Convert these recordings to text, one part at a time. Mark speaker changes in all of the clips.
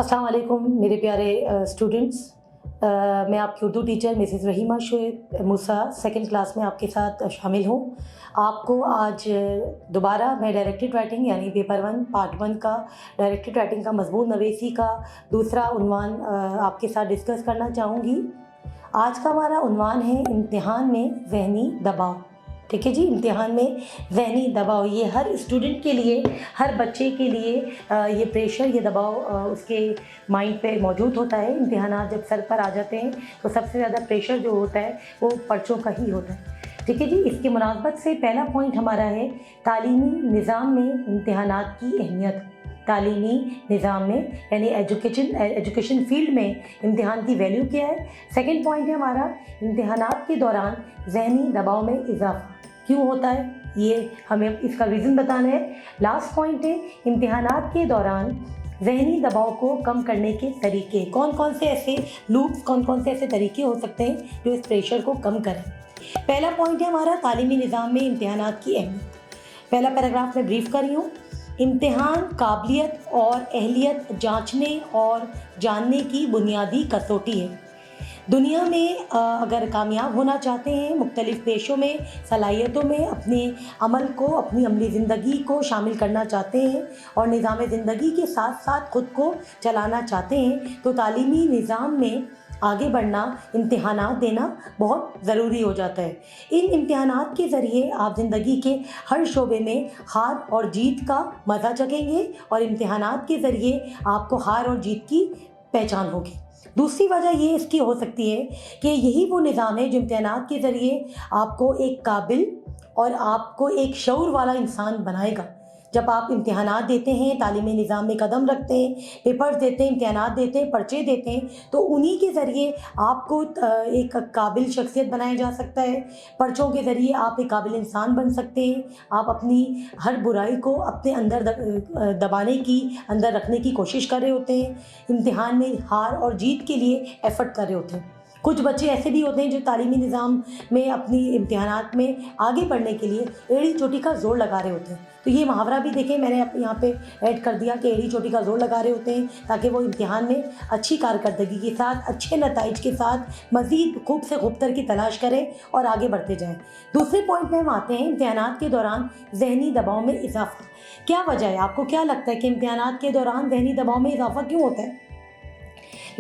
Speaker 1: अस्सलाम वालेकुम मेरे प्यारे स्टूडेंट्स। मैं आपकी उर्दू टीचर मिसेस रहीमा शोएब मूसा सेकंड क्लास में आपके साथ शामिल हूँ। आपको आज दोबारा मैं डायरेक्टेड राइटिंग यानी पेपर 1 पार्ट 1 का डायरेक्टेड राइटिंग का मज़मून नवीसी का दूसरा उन्वान आपके साथ डिस्कस करना चाहूँगी। आज का हमारा उन्वान है इम्तिहान में ज़हनी दबाव। ठीक है जी, इम्तिहान में ज़हनी दबाव ये हर स्टूडेंट के लिए, हर बच्चे के लिए ये प्रेशर, ये दबाव उसके माइंड पे मौजूद होता है। इम्तिहानात जब सर पर आ जाते हैं तो सबसे ज़्यादा प्रेशर जो होता है वो पर्चों का ही होता है। ठीक है जी, इसकी मुनासबत से पहला पॉइंट हमारा है तालीमी निज़ाम में इम्तिहानात की अहमियत। तालीमी निज़ाम में यानी एजुकेशन फील्ड में इम्तिहान की वैल्यू क्या है। सेकंड पॉइंट है हमारा इम्तिहानात के दौरान ज़हनी दबाव में इजाफा क्यों होता है, ये हमें इसका रीज़न बताना है। लास्ट पॉइंट है इम्तिहानात के दौरान ज़हनी दबाव को कम करने के तरीके, कौन कौन से ऐसे लूप्स, कौन कौन से ऐसे तरीके हो सकते हैं जो इस प्रेशर को कम करें। पहला पॉइंट है हमारा तालीमी निज़ाम में इम्तिहानात की अहमियत। पहला पैराग्राफ में ब्रीफ कर रही हूँ। इम्तिहान काबिलियत और अहलियत जांचने और जानने की बुनियादी कसौटी है। दुनिया में अगर कामयाब होना चाहते हैं, मुख्तलिफ़ पेशों में, सलाहियतों में अपने अमल को, अपनी अमली ज़िंदगी को शामिल करना चाहते हैं और निज़ाम ज़िंदगी के साथ साथ ख़ुद को चलाना चाहते हैं तो तालीमी निज़ाम में आगे बढ़ना, इम्तिहानात देना बहुत ज़रूरी हो जाता है। इन इम्तिहानात के ज़रिए आप ज़िंदगी के हर शोबे में हार और जीत का मज़ा चखेंगे और इम्तिहानात के ज़रिए आपको हार और जीत की पहचान होगी। दूसरी वजह ये इसकी हो सकती है कि यही वो निज़ाम है जो इम्तिहानात के ज़रिए आपको एक काबिल और आपको एक शऊर वाला इंसान बनाएगा। जब आप इम्तिहानात देते हैं, तालीमी निज़ाम में कदम रखते हैं, पेपर्स देते हैं, इम्तिहानात देते हैं, पर्चे देते हैं, तो उन्हीं के ज़रिए आपको एक काबिल शख्सियत बनाया जा सकता है। पर्चों के ज़रिए आप एक काबिल इंसान बन सकते हैं। आप अपनी हर बुराई को अपने अंदर दबाने की, अंदर रखने की कोशिश कर रहे होते हैं। इम्तिहान में हार और जीत के लिए एफ़र्ट कर रहे होते हैं। कुछ बच्चे ऐसे भी होते हैं जो तालीमी निज़ाम में अपनी इम्तिहानात में आगे बढ़ने के लिए एड़ी चोटी का ज़ोर लगा रहे होते हैं। तो ये मुहावरा भी देखें, मैंने यहाँ पे ऐड कर दिया कि एड़ी चोटी का ज़ोर लगा रहे होते हैं ताकि वो इम्तिहान में अच्छी कारकर्दगी के साथ, अच्छे नताइज के साथ मज़ीद खूब से खूबतर की तलाश करें और आगे बढ़ते जाएँ। दूसरे पॉइंट में हम आते हैं इम्तिहानात के दौरान ज़हनी दबाव में इजाफ़ा। क्या वजह है, आपको क्या लगता है कि इम्तिहानात के दौरान ज़हनी दबाव में इजाफ़ा क्यों होता है?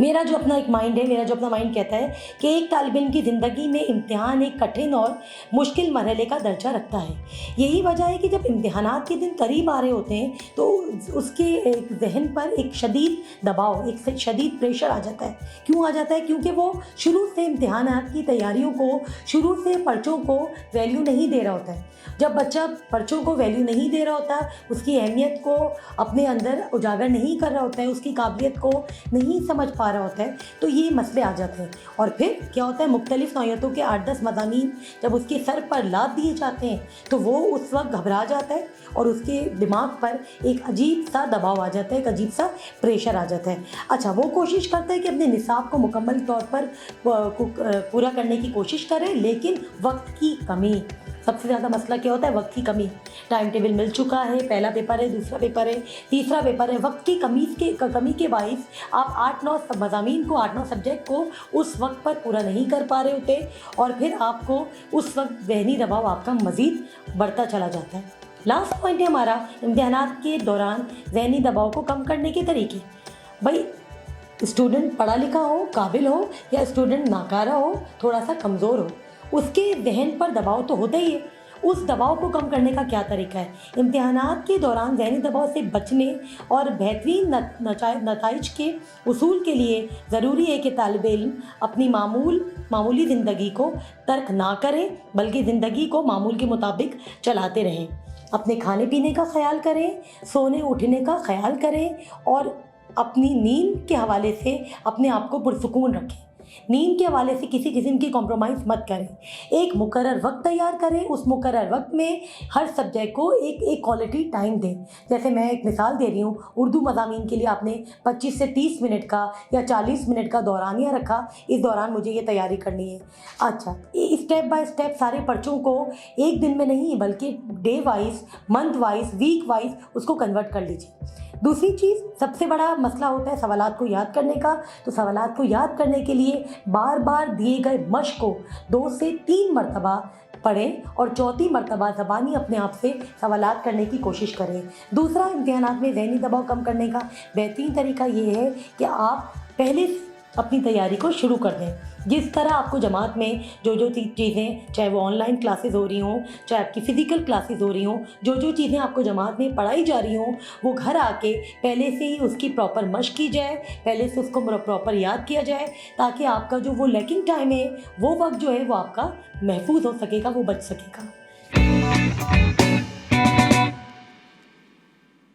Speaker 1: मेरा जो अपना एक माइंड है, मेरा जो अपना माइंड कहता है कि एक तालिब इल्म की ज़िंदगी में इम्तिहान एक कठिन और मुश्किल मरहले का दर्जा रखता है। यही वजह है कि जब इम्तिहानात के दिन करीब आ रहे होते हैं तो उसके एक जहन पर एक शदीद दबाव, एक शदीद प्रेशर आ जाता है। क्यों आ जाता है? क्योंकि वो शुरू से इम्तिहानात की तैयारियों को, शुरू से पर्चों को वैल्यू नहीं दे रहा होता है। जब बच्चा पर्चों को वैल्यू नहीं दे रहा होता, उसकी अहमियत को अपने अंदर उजागर नहीं कर रहा होता है, उसकी काबिलियत को नहीं समझ पा रहा होता है, तो ये मसले आ जाते हैं। और फिर क्या होता है, मुख्तलिफ़ नौइयतों के 8-10 मज़ामीन जब उसके सर पर लाद दिए जाते हैं तो वो उस वक्त घबरा जाता है और उसके दिमाग पर एक अजीब सा दबाव आ जाता है, एक अजीब सा प्रेशर आ जाता है। अच्छा, वो कोशिश करता है कि अपने निसाब को मुकम्मल तौर पर पूरा करने की कोशिश करे, लेकिन वक्त की कमी, सबसे ज़्यादा मसला क्या होता है? वक्त की कमी। टाइम टेबल मिल चुका है, पहला पेपर है, दूसरा पेपर है, तीसरा पेपर है, वक्त की कमी के बाइस आप 8-9 मज़ामीन को, 8-9 सब्जेक्ट को उस वक्त पर पूरा नहीं कर पा रहे होते और फिर आपको उस वक्त ज़हनी दबाव आपका मज़ीद बढ़ता चला जाता है। लास्ट पॉइंट है हमारा इम्तिहानात के दौरान ज़हनी दबाव को कम करने के तरीके। भाई, स्टूडेंट पढ़ा लिखा हो, काबिल हो, या स्टूडेंट नाकारा हो, थोड़ा सा कमज़ोर हो, उसके जहन पर दबाव तो होता ही है। उस दबाव को कम करने का क्या तरीका है? इम्तिहानात के दौरान ज़हनी दबाव से बचने और बेहतरीन नताइज के उसूल के लिए ज़रूरी है कि तालिब इल्म अपनी मामूली ज़िंदगी को तर्क ना करें, बल्कि ज़िंदगी को मामूल के मुताबिक चलाते रहें। अपने खाने पीने का ख्याल करें, सोने उठने का ख्याल करें और अपनी नींद के हवाले से अपने आप को पुरसुकून रखें। नींद के हवाले से किसी किस्म की कॉम्प्रोमाइज़ मत करें। एक मुकर्रर वक्त तैयार करें, उस मुकर्रर वक्त में हर सब्जेक्ट को एक क्वालिटी टाइम दें। जैसे मैं एक मिसाल दे रही हूँ, उर्दू मज़ामीन के लिए आपने 25 से 30 मिनट का या 40 मिनट का दौरानिया रखा, इस दौरान मुझे ये तैयारी करनी है। अच्छा, स्टेप बाय स्टेप सारे पर्चों को एक दिन में नहीं बल्कि day wise, month wise, week wise उसको कन्वर्ट कर लीजिए। दूसरी चीज़, सबसे बड़ा मसला होता है सवालात को याद करने का। तो सवालात को याद करने के लिए बार बार दिए गए मश्क को 2 से 3 मरतबा पढ़ें और चौथी मरतबा ज़बानी अपने आप से सवालात करने की कोशिश करें। दूसरा, इम्तिहानात में ज़हनी दबाव कम करने का बेहतरीन तरीका ये है कि आप पहले अपनी तैयारी को शुरू कर दें। जिस तरह आपको जमात में जो चीज़ें, चाहे वो ऑनलाइन क्लासेस हो रही हों, चाहे आपकी फ़िज़िकल क्लासेस हो रही हों, जो चीज़ें आपको जमात में पढ़ाई जा रही हों, वो घर आके पहले से ही उसकी प्रॉपर मश्क की जाए, पहले से उसको प्रॉपर याद किया जाए, ताकि आपका जो वो लैकिंग टाइम है, वो वक्त जो है वो आपका महफूज हो सकेगा, वो बच सकेगा।